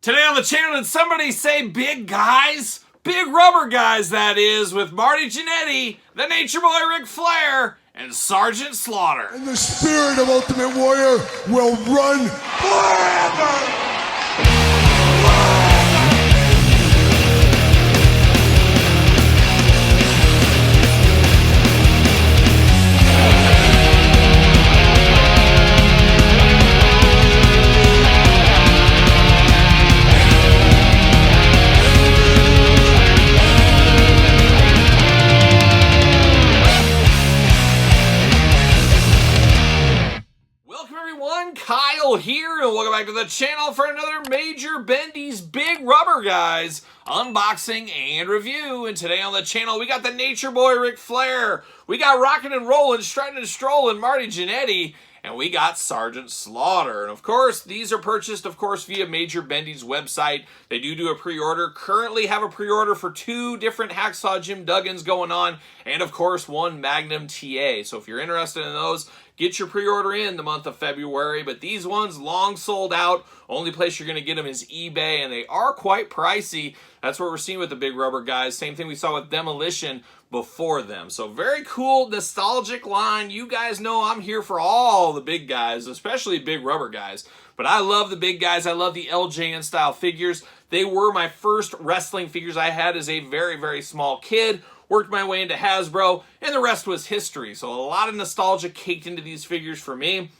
Today on the channel, did somebody say big guys? Big rubber guys, that is, with Marty Jannetty, the Nature Boy Ric Flair, and Sergeant Slaughter. And the spirit of Ultimate Warrior will run forever! Kyle here, and welcome back to the channel for another Major Bendy's Big Rubber Guys unboxing and review. And today on the channel, we got the Nature Boy Ric Flair, we got Rockin' and Rollin', Striding and Strolling Marty Jannetty, and we got Sergeant Slaughter. And of course, these are purchased, of course, via Major Bendy's website. They do a pre-order. Currently have a pre-order for 2 different Hacksaw Jim Duggans going on, and of course, 1 Magnum TA. So if you're interested in those, get your pre-order in the month of February, but these ones long sold out. Only place you're going to get them is eBay, and they are quite pricey. That's what we're seeing with the Big Rubber Guys. Same thing we saw with Demolition before them. So very cool, nostalgic line. You guys know I'm here for all the big guys, especially Big Rubber Guys. But I love the big guys. I love the LJN style figures. They were my first wrestling figures I had as a very, very small kid. Worked my way into Hasbro, and the rest was history. So a lot of nostalgia caked into these figures for me,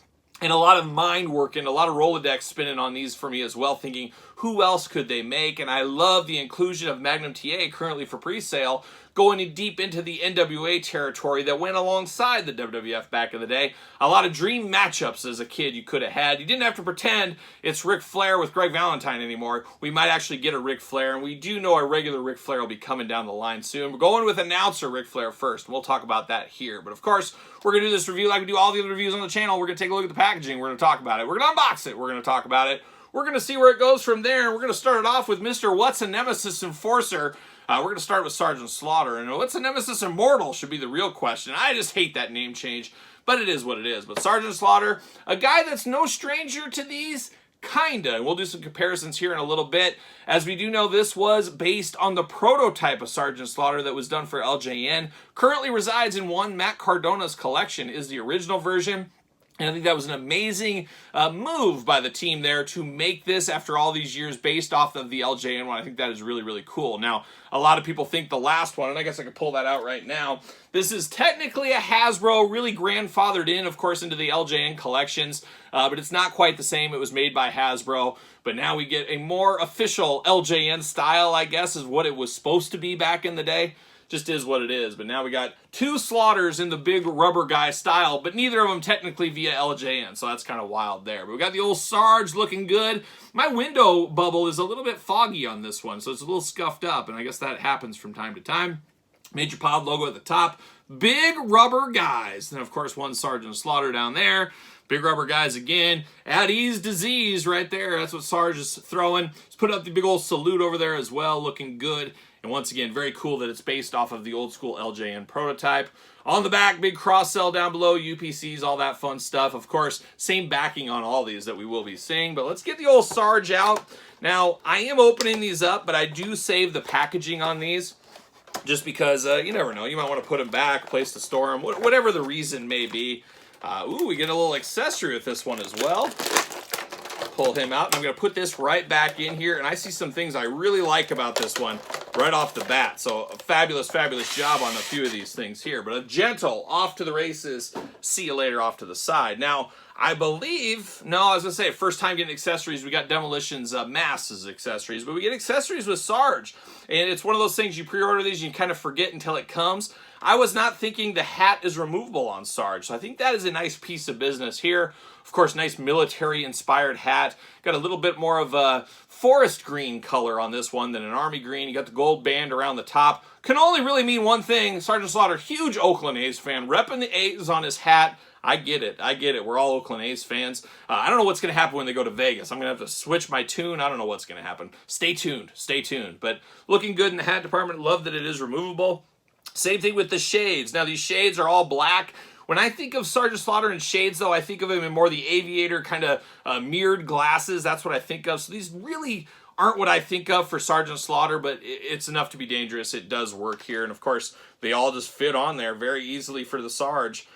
and a lot of mind work and a lot of Rolodex spinning on these for me as well, thinking, who else could they make? And I love the inclusion of Magnum TA currently for pre-sale, going deep into the NWA territory that went alongside the WWF back in the day. A lot of dream matchups as a kid you could have had. You didn't have to pretend it's Ric Flair with Greg Valentine anymore. We might actually get a Ric Flair, and we do know a regular Ric Flair will be coming down the line soon. We're going with announcer Ric Flair first, and we'll talk about that here. But of course, we're going to do this review like we do all the other reviews on the channel. We're going to take a look at the packaging. We're going to talk about it. We're going to unbox it. We're going to talk about it. We're going to see where it goes from there, and we're going to start it off with Mr. What's a Nemesis Enforcer. We're going to start with Sergeant Slaughter, and what's a Nemesis Immortal should be the real question. I just hate that name change, but it is what it is. But Sergeant Slaughter, a guy that's no stranger to these, kinda. And we'll do some comparisons here in a little bit, as we do know this was based on the prototype of Sergeant Slaughter that was done for LJN. Currently resides in one Matt Cardona's collection, is the original version. And I think that was an amazing move by the team there to make this after all these years based off of the LJN one. I think that is really, really cool. Now, a lot of people think the last one, and I guess I could pull that out right now. This is technically a Hasbro, really grandfathered in, of course, into the LJN collections, but it's not quite the same. It was made by Hasbro, but now we get a more official LJN style, I guess, is what it was supposed to be back in the day. Just is what it is. But now we got 2 Slaughters in the Big Rubber Guy style, but neither of them technically via LJN, so that's kind of wild there. But we got the old Sarge looking good. My window bubble is a little bit foggy on this one, so it's a little scuffed up, and I guess that happens from time to time. Major Pod logo at the top. Big Rubber Guys. And of course, 1 Sergeant Slaughter down there. Big Rubber Guys again. At ease disease right there. That's what Sarge is throwing. He's put up the big old salute over there as well, looking good. And once again, very cool that it's based off of the old school LJN prototype. On the back, big cross cell down below, UPCs, all that fun stuff. Of course, same backing on all these that we will be seeing. But let's get the old Sarge out. Now, I am opening these up, but I do save the packaging on these. Just because, you never know, you might want to put them back, place to store them, whatever the reason may be. Ooh, we get a little accessory with this one as well. Pull him out, and I'm going to put this right back in here, and I see some things I really like about this one right off the bat. So a fabulous, fabulous job on a few of these things here. But a gentle off to the races, see you later off to the side. Now, I believe, no, I was going to say, first time getting accessories, we got Demolition's masks as accessories, but we get accessories with Sarge. And it's one of those things, you pre-order these, you kind of forget until it comes. I was not thinking the hat is removable on Sarge, so I think that is a nice piece of business here. Of course, nice military-inspired hat. Got a little bit more of a forest green color on this one than an army green. You got the gold band around the top. Can only really mean one thing. Sergeant Slaughter, huge Oakland A's fan, repping the A's on his hat. I get it. I get it. We're all Oakland A's fans. I don't know what's going to happen when they go to Vegas. I'm going to have to switch my tune. I don't know what's going to happen. Stay tuned. Stay tuned. But looking good in the hat department. Love that it is removable. Same thing with the shades. Now, these shades are all black. When I think of Sergeant Slaughter in shades, though, I think of him in more the aviator kind of mirrored glasses. That's what I think of. So these really aren't what I think of for Sergeant Slaughter, but it's enough to be dangerous. It does work here, and of course, they all just fit on there very easily for the Sarge.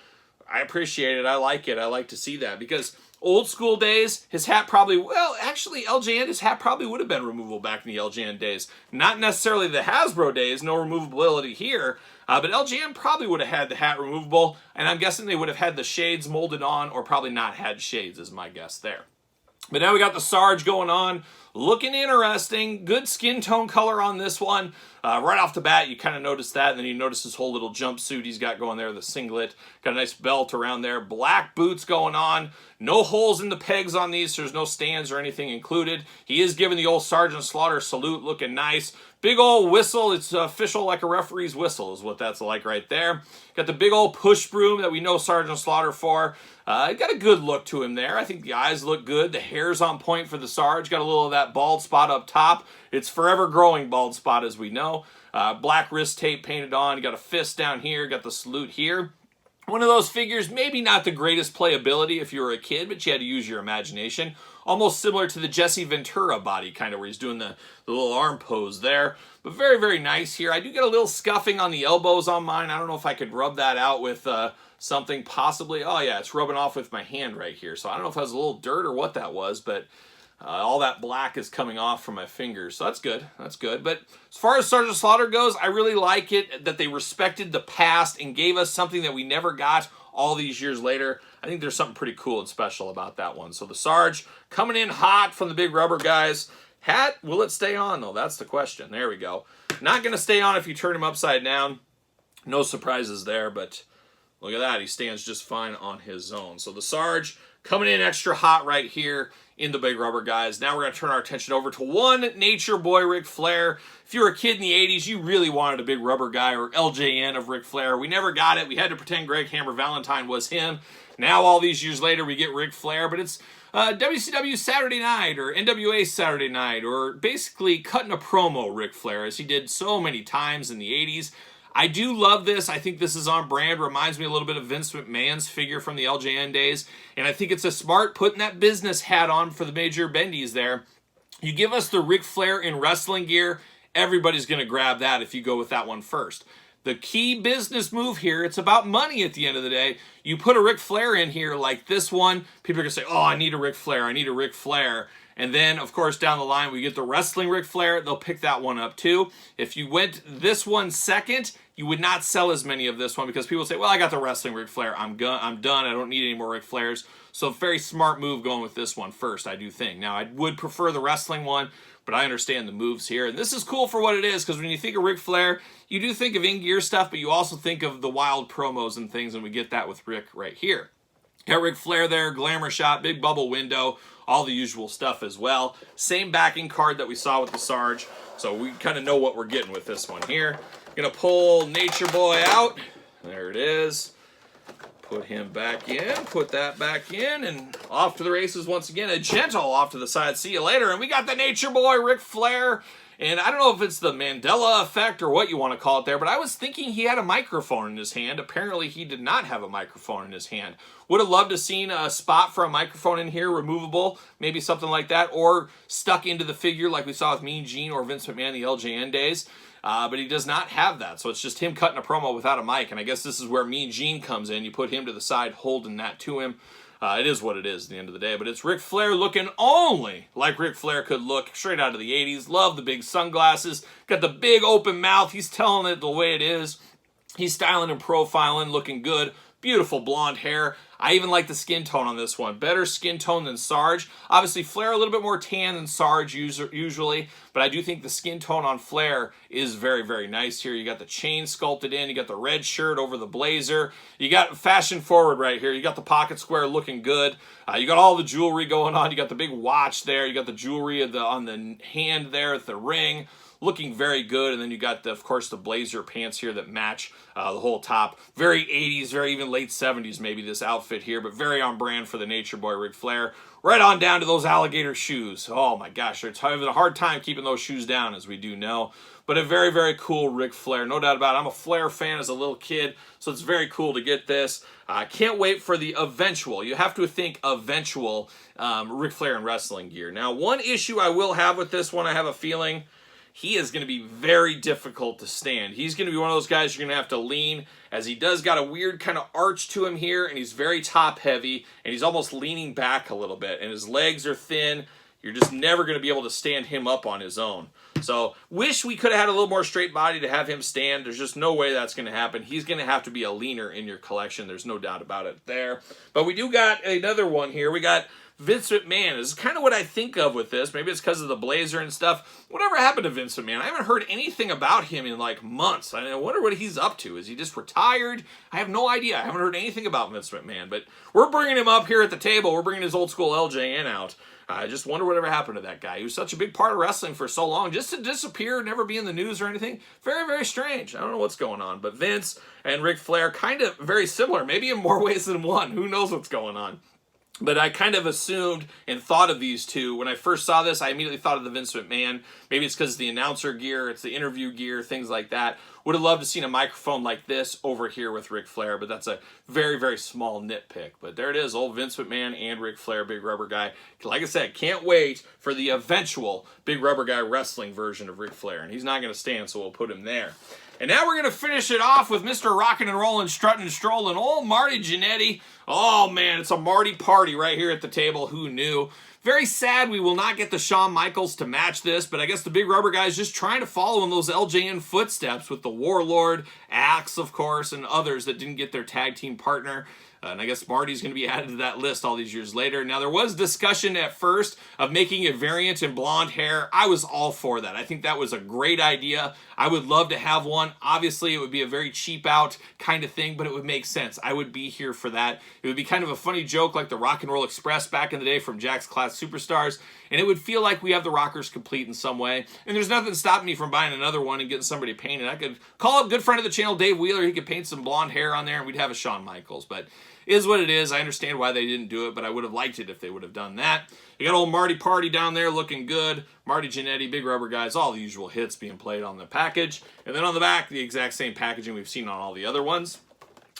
I appreciate it. I like it. I like to see that because old school days, his hat probably, well, actually, LJN, his hat probably would have been removable back in the LJN days. Not necessarily the Hasbro days, no removability here, but LJN probably would have had the hat removable, and I'm guessing they would have had the shades molded on or probably not had shades is my guess there. But now we got the Sarge going on. Looking interesting. Good skin tone color on this one. Right off the bat, you kind of notice that. And then you notice his whole little jumpsuit he's got going there, the singlet. Got a nice belt around there. Black boots going on. No holes in the pegs on these, so there's no stands or anything included. He is giving the old Sergeant Slaughter salute, looking nice. Big old whistle. It's official like a referee's whistle is what that's like right there. Got the big old push broom that we know Sergeant Slaughter for. Got a good look to him there. I think the eyes look good. The hair's on point for the Sarge. Got a little of that bald spot up top. It's forever growing bald spot as we know. Black wrist tape painted on. You got a fist down here. Got the salute here. One of those figures, maybe not the greatest playability if you were a kid, but you had to use your imagination. Almost similar to the Jesse Ventura body, kind of where he's doing the little arm pose there. But very, very nice here. I do get a little scuffing on the elbows on mine. I don't know if I could rub that out with something possibly. Oh, yeah, it's rubbing off with my hand right here. So I don't know if that was a little dirt or what that was, but all that black is coming off from my fingers. So that's good. That's good. But as far as Sergeant Slaughter goes, I really like it that they respected the past and gave us something that we never got all these years later. I think there's something pretty cool and special about that one. So the Sarge coming in hot from the big rubber guys. Hat, will it stay on though? That's the question. There we go. Not going to stay on if you turn him upside down. No surprises there, but look at that. He stands just fine on his own. So the Sarge coming in extra hot right here in the big rubber guys. Now we're going to turn our attention over to one Nature Boy Ric Flair. If you were a kid in the 80s, you really wanted a big rubber guy or LJN of Ric Flair. We never got it. We had to pretend Greg Hammer Valentine was him. Now all these years later, we get Ric Flair, but it's WCW Saturday Night or NWA Saturday Night or basically cutting a promo Ric Flair as he did so many times in the 80s. I do love this. I think this is on brand. Reminds me a little bit of Vince McMahon's figure from the LJN days. And I think it's a smart putting that business hat on for the Major Bendies there. You give us the Ric Flair in wrestling gear, everybody's going to grab that if you go with that one first. The key business move here, it's about money at the end of the day. You put a Ric Flair in here like this one, people are going to say, oh, I need a Ric Flair, I need a Ric Flair. And then, of course, down the line, we get the wrestling Ric Flair. They'll pick that one up, too. If you went this one second, you would not sell as many of this one because people say, well, I got the wrestling Ric Flair. I'm done. I don't need any more Ric Flairs. So very smart move going with this one first, I do think. Now, I would prefer the wrestling one, but I understand the moves here. And this is cool for what it is because when you think of Ric Flair, you do think of in-gear stuff, but you also think of the wild promos and things, and we get that with Rick right here. Got Ric Flair there, glamour shot, big bubble window, all the usual stuff as well. Same backing card that we saw with the Sarge, so we kind of know what we're getting with this one here. Gonna pull Nature Boy out. There it is. Put him back in, put that back in, and off to the races once again. A gentle off to the side. See you later. And we got the Nature Boy, Ric Flair. And I don't know if it's the Mandela effect or what you want to call it there, but I was thinking he had a microphone in his hand. Apparently, he did not have a microphone in his hand. Would have loved to have seen a spot for a microphone in here, removable, maybe something like that, or stuck into the figure like we saw with Mean Gene or Vince McMahon in the LJN days. But he does not have that, so it's just him cutting a promo without a mic, and I guess this is where Mean Gene comes in. You put him to the side holding that to him. It is what it is at the end of the day, but it's Ric Flair looking only like Ric Flair could look straight out of the 80s. Love the big sunglasses. Got the big open mouth. He's telling it the way it is. He's styling and profiling, looking good. Beautiful blonde hair. I even like the skin tone on this one. Better skin tone than Sarge. Obviously, Flair a little bit more tan than Sarge usually, but I do think the skin tone on Flair is very, very nice here. You got the chain sculpted in. You got the red shirt over the blazer. You got fashion forward right here. You got the pocket square looking good. You got all the jewelry going on. You got the big watch there. You got the jewelry on the hand there at the ring. Looking very good, and then you got, of course, the blazer pants here that match the whole top. Very 80s, very even late 70s maybe, this outfit here, but very on brand for the Nature Boy Ric Flair. right on down to those alligator shoes. Oh my gosh, they're having a hard time keeping those shoes down, as we do know. But a very, very cool Ric Flair, no doubt about it. I'm a Flair fan as a little kid, so it's very cool to get this. I can't wait for the eventual. You have to think eventual Ric Flair in wrestling gear. Now, one issue I will have with this one, I have a feeling, he is going to be very difficult to stand. He's going to be one of those guys you're going to have to lean, as he does got a weird kind of arch to him here, and he's very top heavy, and he's almost leaning back a little bit, and his legs are thin. You're just never going to be able to stand him up on his own. So, wish we could have had a little more straight body to have him stand. There's just no way that's going to happen. He's going to have to be a leaner in your collection. There's no doubt about it there. But we do got another one here. We got Vince McMahon. This is kind of what I think of with this. Maybe it's because of the blazer and stuff. Whatever happened to Vince McMahon? I haven't heard anything about him in like months. I wonder what he's up to. Is he just retired? I have no idea. I haven't heard anything about Vince McMahon. But we're bringing him up here at the table. We're bringing his old school LJN out. I just wonder whatever happened to that guy. He was such a big part of wrestling for so long. Just to disappear, never be in the news or anything. Very, very strange. I don't know what's going on. But Vince and Ric Flair, kind of very similar. Maybe in more ways than one. Who knows what's going on. But I kind of assumed and thought of these two. When I first saw this, I immediately thought of the Vince McMahon. Maybe it's because it's the announcer gear, it's the interview gear, things like that. Would have loved to seen a microphone like this over here with Ric Flair, but that's a very, very small nitpick. But there it is, old Vince McMahon and Ric Flair, Big Rubber Guy. Like I said, can't wait for the eventual Big Rubber Guy wrestling version of Ric Flair. And he's not going to stand, so we'll put him there. And now we're going to finish it off with Mr. Rockin' and Rollin', Struttin' and Strollin', old Marty Jannetty. Oh, man, it's a Marty party right here at the table. Who knew? Very sad we will not get the Shawn Michaels to match this, but I guess the Big Rubber Guy is just trying to follow in those LJN footsteps with the Warlord, Axe, of course, and others that didn't get their tag team partner. And I guess Marty's going to be added to that list all these years later. Now, there was discussion at first of making a variant in blonde hair. I was all for that. I think that was a great idea. I would love to have one. Obviously, it would be a very cheap out kind of thing, but it would make sense. I would be here for that. It would be kind of a funny joke like the Rock and Roll Express back in the day from Jack's Class Superstars, and it would feel like we have the Rockers complete in some way. And there's nothing stopping me from buying another one and getting somebody painted. I could call up a good friend of the channel, Dave Wheeler. He could paint some blonde hair on there, and we'd have a Shawn Michaels. But is what it is. I understand why they didn't do it, but I would have liked it if they would have done that. You got old Marty Party down there looking good. Marty Jannetty, Big Rubber Guys, all the usual hits being played on the package. And then on the back, the exact same packaging we've seen on all the other ones.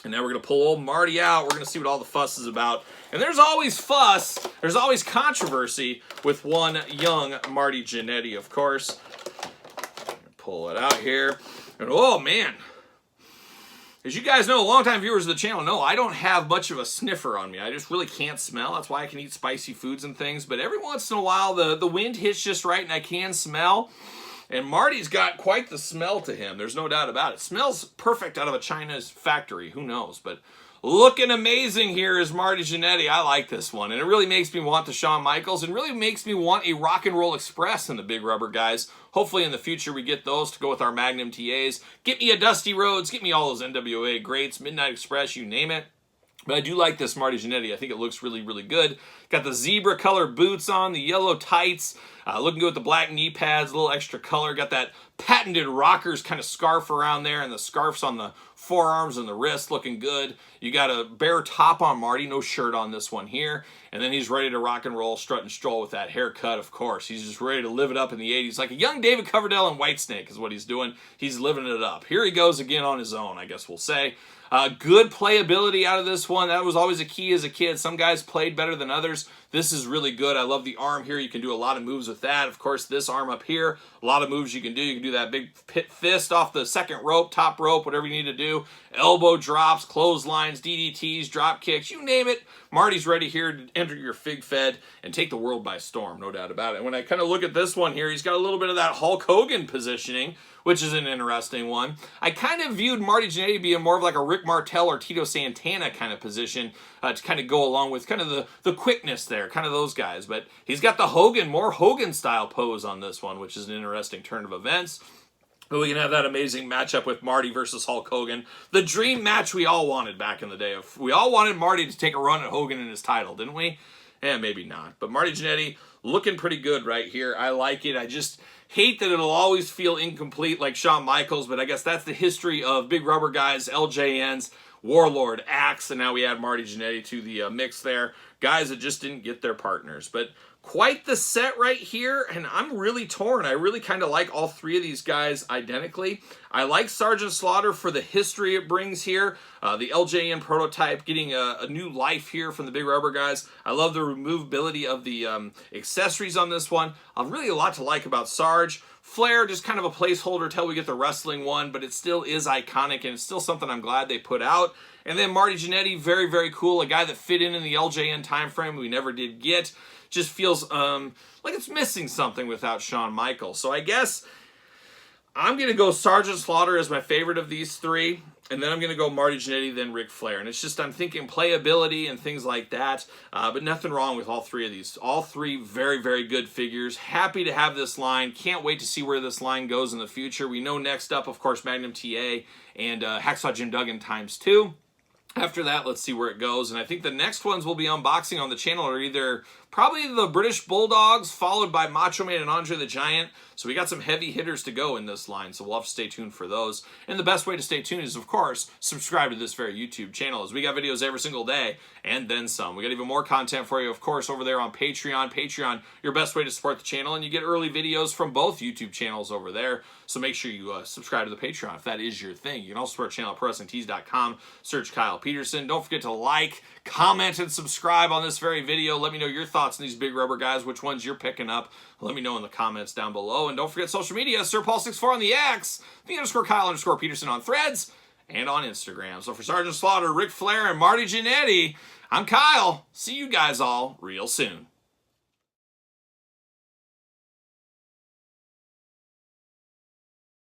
And now we're going to pull old Marty out. We're going to see what all the fuss is about. And there's always fuss. There's always controversy with one young Marty Jannetty, of course. Pull it out here. And oh, man. As you guys know, longtime viewers of the channel know, I don't have much of a sniffer on me. I just really can't smell. That's why I can eat spicy foods and things. But every once in a while, the wind hits just right and I can smell. And Marty's got quite the smell to him. There's no doubt about it. Smells perfect out of a China's factory. Who knows? But looking amazing here is Marty Jannetty. I like this one. And it really makes me want the Shawn Michaels and really makes me want a Rock and Roll Express in the Big Rubber Guys. Hopefully in the future we get those to go with our Magnum TAs. Get me a Dusty Rhodes. Get me all those NWA greats, Midnight Express, you name it. But I do like this Marty Jannetty. I think it looks really, really good. Got the zebra color boots on, the yellow tights. Looking good with the black knee pads, a little extra color. Got that patented Rockers kind of scarf around there, and the scarf's on the forearms and the wrist, looking good. You got a bare top on Marty, no shirt on this one here. And then he's ready to rock and roll, strut and stroll with that haircut, of course. He's just ready to live it up in the 80s. Like a young David Coverdale and Whitesnake is what he's doing. He's living it up. Here he goes again on his own, I guess we'll say. Good playability out of this one. That was always a key as a kid. Some guys played better than others. This is really good. I love the arm here. You can do a lot of moves with that. Of course, this arm up here, a lot of moves you can do. You can do that big fist off the second rope, top rope, whatever you need to do. Elbow drops, clotheslines, DDTs, drop kicks, you name it. Marty's ready here to enter your fig fed and take the world by storm, no doubt about it. And when I kind of look at this one here, he's got a little bit of that Hulk Hogan positioning, which is an interesting one. I kind of viewed Marty Jannetty being more of like a Rick Martel or Tito Santana kind of position to kind of go along with kind of the quickness there, kind of those guys. But he's got the Hogan, more Hogan-style pose on this one, which is an interesting turn of events. But we can have that amazing matchup with Marty versus Hulk Hogan. The dream match we all wanted back in the day. We all wanted Marty to take a run at Hogan in his title, didn't we? Eh, maybe not. But Marty Jannetty looking pretty good right here. I like it. I just hate that it'll always feel incomplete like Shawn Michaels, but I guess that's the history of Big Rubber Guys, LJNs. Warlord, Axe, and now we add Marty Jannetty to the mix there. Guys that just didn't get their partners. But quite the set right here, and I'm really torn. I really kind of like all three of these guys identically. I like Sergeant Slaughter for the history it brings here. The LJN prototype getting a new life here from the Big Rubber guys. I love the removability of the accessories on this one. Really a lot to like about Sarge. Flair, just kind of a placeholder till we get the wrestling one, but it still is iconic, and it's still something I'm glad they put out. And then Marty Jannetty, very, very cool. A guy that fit in the LJN time frame we never did get. Just feels like it's missing something without Shawn Michaels. So I guess I'm going to go Sergeant Slaughter as my favorite of these three. And then I'm going to go Marty Jannetty, then Ric Flair. And it's just, I'm thinking playability and things like that. But nothing wrong with all three of these. All three very, very good figures. Happy to have this line. Can't wait to see where this line goes in the future. We know next up, of course, Magnum TA and Hacksaw Jim Duggan ×2. After that, let's see where it goes. And I think the next ones we'll be unboxing on the channel are either probably the British Bulldogs, followed by Macho Man and Andre the Giant. So we got some heavy hitters to go in this line, so we'll have to stay tuned for those. And the best way to stay tuned is, of course, subscribe to this very YouTube channel, as we got videos every single day, and then some. We got even more content for you, of course, over there on Patreon. Patreon, your best way to support the channel, and you get early videos from both YouTube channels over there. So make sure you subscribe to the Patreon if that is your thing. You can also support the channel at ProWrestlingTees.com. Search Kyle Peterson. Don't forget to like, comment, and subscribe on this very video. Let me know your thoughts on these Big Rubber guys, which ones you're picking up. Let me know in the comments down below. And don't forget social media, SirPaul64 on the X, _Kyle_Peterson on Threads, and on Instagram. So for Sergeant Slaughter, Ric Flair, and Marty Jannetty, I'm Kyle. See you guys all real soon.